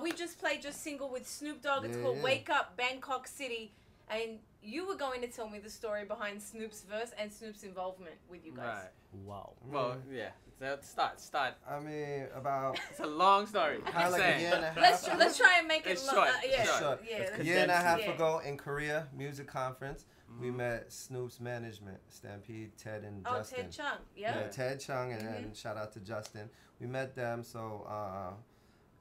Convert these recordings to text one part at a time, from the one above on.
We just played your single with Snoop Dogg. It's called Wake Up, Bangkok City. And you were going to tell me the story behind Snoop's verse and Snoop's involvement with you guys. Right. Wow. Well, yeah. So start. I mean, about... It's a long story. Kind of like a year and a half. Let's try and make it short. Short. A year and a half ago in Korea, music conference, we met Snoop's management, Stampede, Ted, and Justin. Ted Chung, yeah. Ted Chung, and shout out to Justin. We met them, so,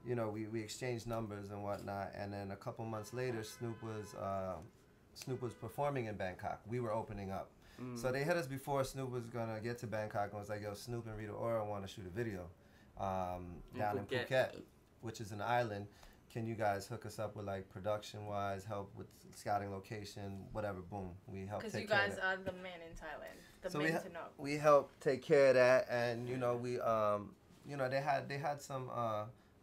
you know, we exchanged numbers and whatnot, and then a couple months later, Snoop was performing in Bangkok. We were opening up. So they hit us before Snoop was gonna get to Bangkok and was like, yo, Snoop and Rita Ora want to shoot a video down in Phuket, which is an island. Can you guys hook us up with like production-wise, help with scouting location, whatever, boom. We help take care of that. Because you guys are the men in Thailand, the men to know. We helped take care of that, and you know, we you know, they had some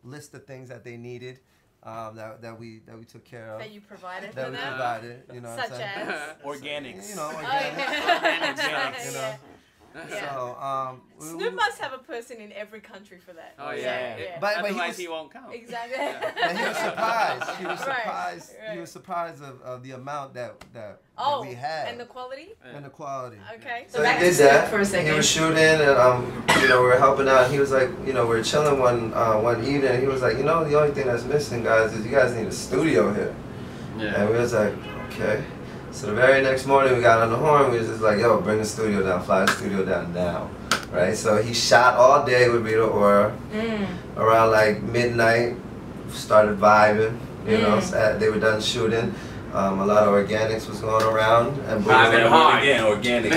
list of things that they needed. That we took care of. That you provided that for we them? Such you know as? Organics. You know, organics. You know. Yeah. So, Snoop must have a person in every country for that. Oh yeah. But otherwise he won't come. Exactly. But he was surprised. He was surprised. Right. He was surprised of the amount that we had. And the quality. And the quality. Okay. So he did that. For a second. He was shooting, and you know, we were helping out. He was like, you know, we were chilling one evening. And he was like, you know, the only thing that's missing, guys, is you guys need a studio here. Yeah. And we was like, okay. So the very next morning we got on the horn, we was just like, yo, bring the studio down, fly the studio down now. Right? So he shot all day with Rita Ora. Around like midnight, started vibing, you know, they were done shooting. A lot of organics was going around. And organics.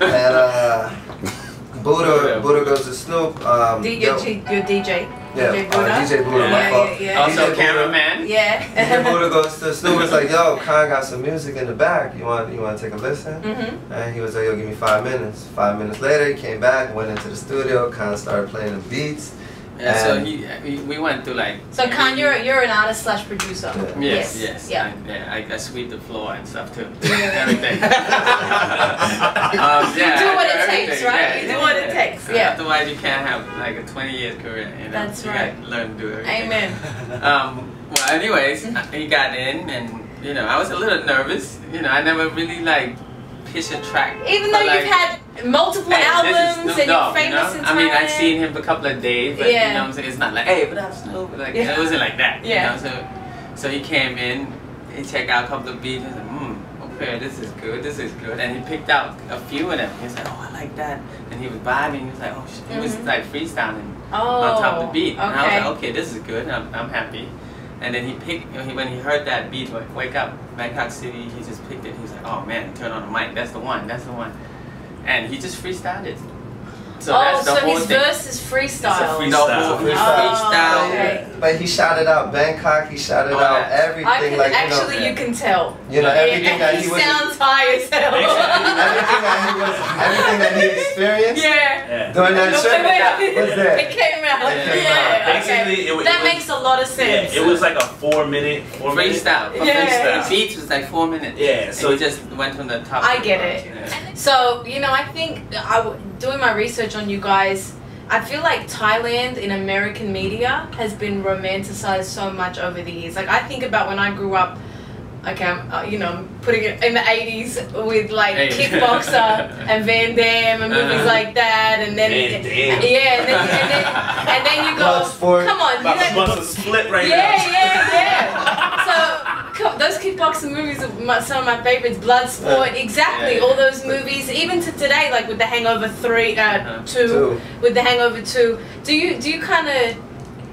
And Buddha goes to Snoop. Your DJ. Yeah, DJ Buddha, my fault. Yeah. Also cameraman. Yeah. DJ Buddha goes to Snoop. Was like, yo, Khan got some music in the back. You want to take a listen? And he was like, yo, give me 5 minutes. 5 minutes later, he came back, went into the studio. Khan started playing the beats. Yeah, so we went to like. So Khan, you're an artist / producer. Yes. Yeah. I sweep the floor and stuff too. Everything. You do what it takes, right? You do what it takes. Yeah. Otherwise, you can't have like a 20-year career. You know? That's you right. You gotta learn to do everything. Amen. Well, anyways, he got in, and you know, I was a little nervous. You know, I never really like pitched a track. Even though you've had multiple albums and you're famous in Thailand. I mean, I've seen him for a couple of days, but you know what I'm saying? It's not like, hey, but I'm Snoop. Like, it wasn't like that. You know? So he came in, he checked out a couple of beats, and said, okay, this is good. And he picked out a few of them. He was like, oh, I like that. And he was vibing. He was like, oh, shit. He was like freestyling on top of the beat. And I was like, okay, this is good. I'm happy. And then he picked, when he heard that beat, like, Wake Up, Bangkok City, he just picked it. He was like, oh man, turn on the mic. That's the one. And he just freestyled it. So that's the whole his verse is freestyle. It's a freestyle. Okay. But he shouted out Bangkok, he shouted out everything. You can tell. You know, everything that he was... sounds high as hell. everything that he experienced during that trip was there. It came out. Basically, that makes a lot of sense. It was like a 4-minute freestyle. Yeah. The beat was like 4 minutes. Yeah. So he just went from the top. I get it. So, you know, I think doing my research on you guys, I feel like Thailand in American media has been romanticized so much over the years. Like, I think about when I grew up, okay, you know, putting it in the 80s with like Kickboxer and Van Damme and movies like that, and then and then you go, come on, you split right now. Yeah. So those kickboxing movies are some of my favorites. Bloodsport, exactly. All those movies, even to today, like with The Hangover 2, with The Hangover 2.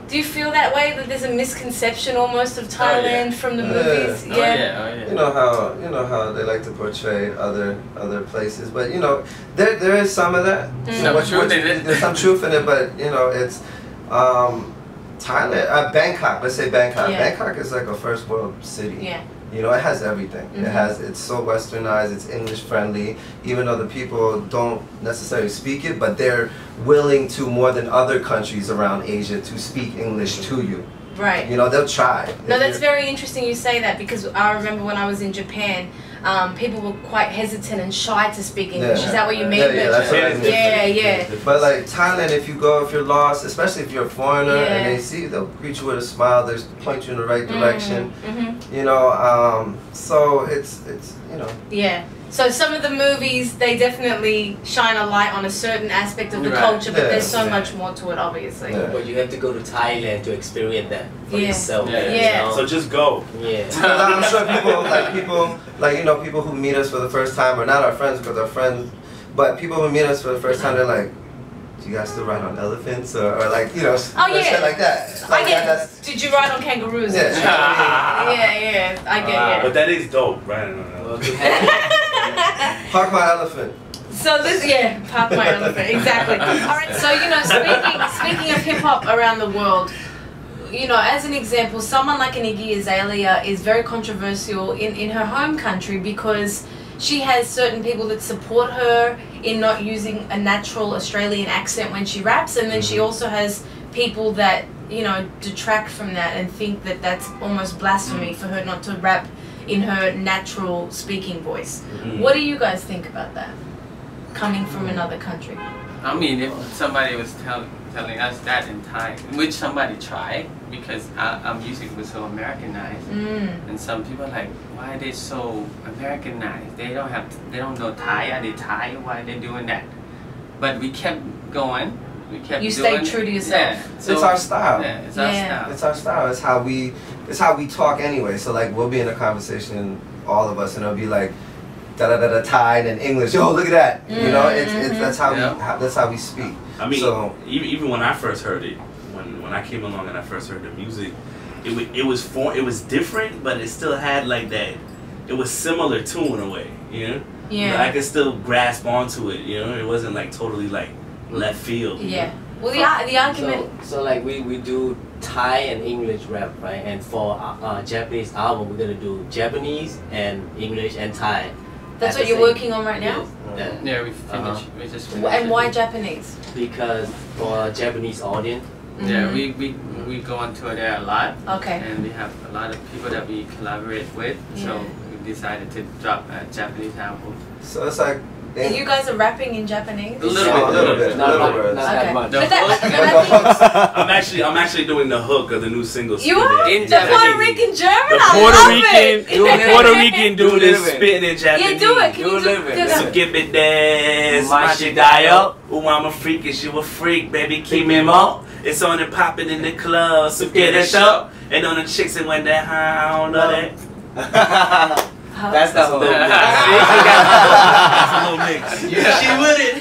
Do you feel that way, that there's a misconception almost of Thailand from the movies? You know how they like to portray other places, but you know there is some of that. There's some truth in it, but you know it's Thailand, Bangkok. Let's say Bangkok. Bangkok is like a first world city. You know, it has everything. It's so westernized, it's English friendly, even though the people don't necessarily speak it, but they're willing to, more than other countries around Asia, to speak English to you. Right. You know, they'll try. No, that's very interesting you say that, because I remember when I was in Japan, people were quite hesitant and shy to speak English. Is that what you mean? Yeah, that's what I mean. Yeah. But like Thailand, if you you're lost, especially if you're a foreigner, and they see you, they'll greet you with a smile. They'll point you in the right direction. You know, so it's you know. Yeah. So some of the movies, they definitely shine a light on a certain aspect of the culture, but there's so much more to it, obviously. But you have to go to Thailand to experience that for yourself. So just go. I'm sure people who meet us for the first time are not our friends because they're friends, but people who meet us for the first time, they're like, do you guys still ride on elephants or like, you know, shit like that. Like, did you ride on kangaroos? Yeah. I get it. But that is dope, riding on elephants. Park my elephant. So this, park my elephant, exactly. All right, so you know, speaking of hip hop around the world, you know, as an example, someone like an Iggy Azalea is very controversial in her home country because she has certain people that support her in not using a natural Australian accent when she raps, and then she also has people that, you know, detract from that and think that that's almost blasphemy for her not to rap in her natural speaking voice. What do you guys think about that, coming from another country? I mean, if somebody was telling us that in Thai, which somebody tried, because our music was so Americanized, and some people are like, why are they so Americanized? They don't know Thai. Are they Thai? Why are they doing that? But we kept going. You stay true to yourself. So it's our style. It's our style. It's our style. It's how we talk anyway. So like we'll be in a conversation, all of us, and it'll be like da da da da Thai and English. Yo, look at that. You know, that's how we speak. I mean, so, even when I first heard it, when I came along and I first heard the music, it was different, but it still had like that. It was similar too in a way, you know. But I could still grasp onto it, you know. It wasn't like totally like left field. Well, the argument. So like we do Thai and English rap, right? And for Japanese album, we're gonna do Japanese and English and Thai. That's what you're working on right now? Yeah, we finished. We just finished. And why Japanese? Because for Japanese audience. Yeah, we go on tour there a lot. Okay. And we have a lot of people that we collaborate with. So we decided to drop a Japanese album. So it's like. You guys are rapping in Japanese? A little bit. Not that much. I'm actually doing the hook of the new single. You are? In the Puerto Rican German? The Puerto Rican dude is spitting in Japanese. Yeah, do it. Can you do it? So give it this, Machidayo. Ooh, I'm a freak, and you a freak, baby, keep me more. It's on and popping in the club, so get it up. And on the chicks that went that high, I don't know that. That's the whole mix. That's a little mix. She with it.